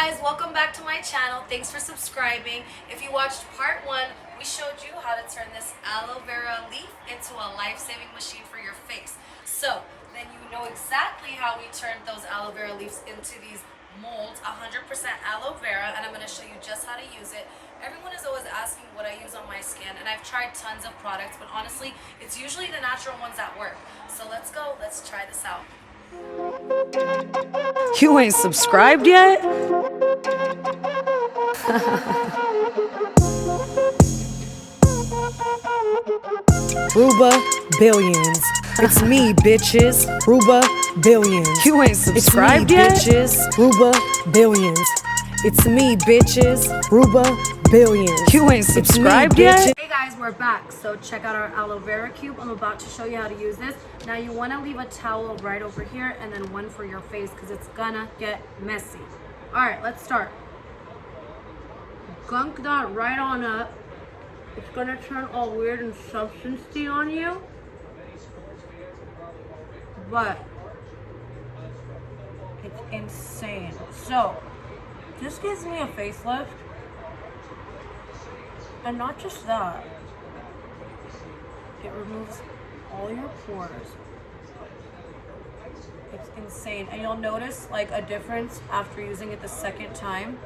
guys, welcome back to my channel. Thanks for subscribing. If you watched part 1, we showed you how to turn this aloe vera leaf into a life-saving machine for your face. So then you know exactly how we turned those aloe vera leaves into these molds, 100% aloe vera, and I'm going to show you just how to use it. Everyone is always asking what I use on my skin, and I've tried tons of products, but honestly, it's usually the natural ones that work. So let's go, let's try this out. You ain't subscribed yet? Ruba Billions. It's me, bitches. Ruba Billions. You ain't subscribed yet? Bitches. Ruba Billions. It's me, bitches. Ruba Billions. You ain't subscribed yet? Hey guys, we're back. So check out our aloe vera cube. I'm about to show you how to use this. Now you want to leave a towel right over here and then one for your face because it's gonna get messy. All right, let's start. Gunk that right on up. It's gonna turn all weird and substancy on you, but it's insane. So this gives me a facelift, and not just that, it removes all your pores. It's insane, and you'll notice like a difference after using it the second time.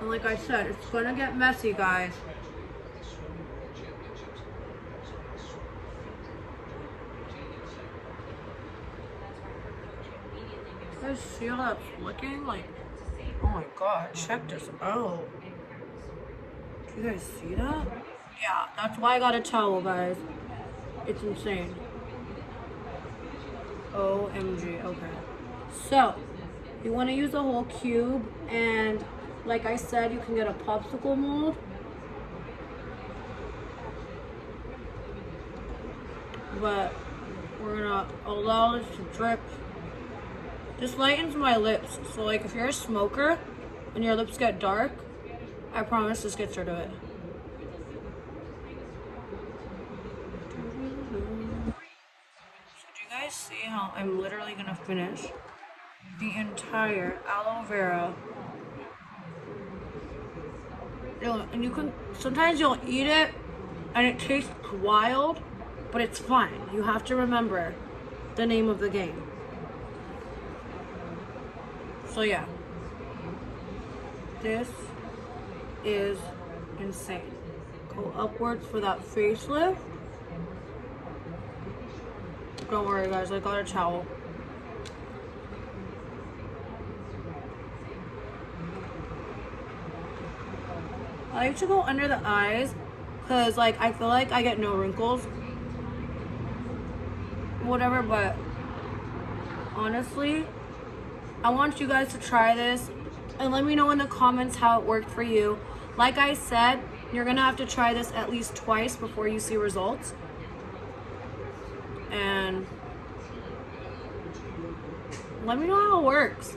And like I said, it's gonna get messy, guys. You guys see how that's looking? Like, oh my god, check this out. Do you guys see that? Yeah, that's why I got a towel, guys. It's insane. OMG, okay. So, you want to use a whole cube, and like I said, you can get a popsicle mold. But we're gonna allow this to drip. This lightens my lips, so like if you're a smoker and your lips get dark, I promise this gets rid of it. So do you guys see how I'm literally gonna finish the entire aloe vera? And you can, sometimes you'll eat it and it tastes wild, but it's fine. You have to remember the name of the game. So yeah, this is insane. Go upwards for that facelift. Don't worry guys, I got a towel. I like to go under the eyes because like I feel like I get no wrinkles. Whatever, but honestly, I want you guys to try this and let me know in the comments how it worked for you. Like I said, you're gonna have to try this at least twice before you see results. And let me know how it works.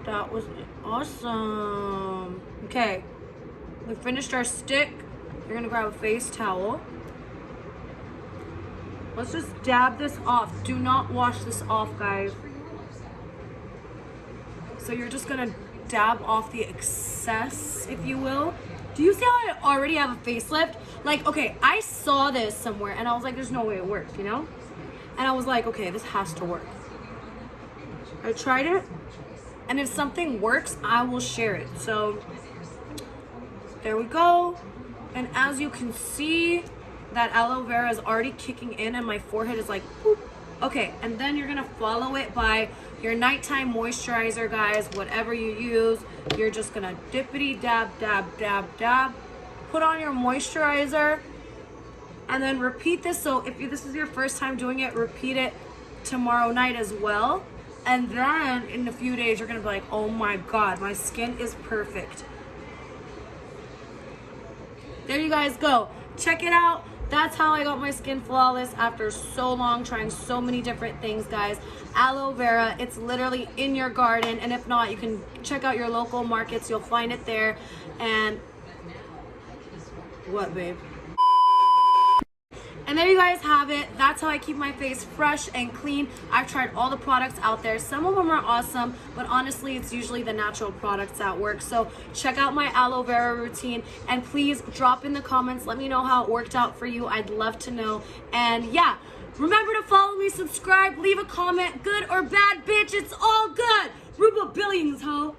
That was awesome. Okay, we finished our stick. You're gonna grab a face towel. Let's just dab this off. Do not wash this off, guys. So you're just gonna dab off the excess, if you will. Do you see how I already have a facelift? Like, okay, I saw this somewhere and I was like, there's no way it worked, you know? And I was like, okay, this has to work. I tried it, and if something works, I will share it. So there we go. And as you can see, that aloe vera is already kicking in and my forehead is like, boop. Okay, and then you're gonna follow it by your nighttime moisturizer, guys. Whatever you use, you're just gonna dippity dab, dab, dab, dab. Put on your moisturizer and then repeat this. So if this is your first time doing it, repeat it tomorrow night as well. And then in a few days, you're gonna be like, oh my God, my skin is perfect. There you guys go. Check it out. That's how I got my skin flawless after so long trying so many different things, guys. Aloe vera, it's literally in your garden. And if not, you can check out your local markets. You'll find it there. And what, babe? And there you guys have it. That's how I keep my face fresh and clean. I've tried all the products out there. Some of them are awesome, but honestly, it's usually the natural products that work. So check out my aloe vera routine, and please drop in the comments. Let me know how it worked out for you. I'd love to know. And yeah, remember to follow me, subscribe, leave a comment, good or bad, bitch, it's all good. Ruba Billions, ho.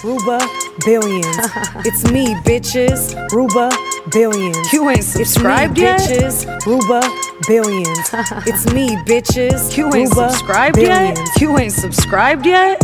Ruba Billions. It's me, bitches. Ruba Billions. You ain't subscribed yet? Bitches. Ruba Billions. It's me, bitches. You ain't Ruba subscribed Billions. yet? You ain't subscribed yet?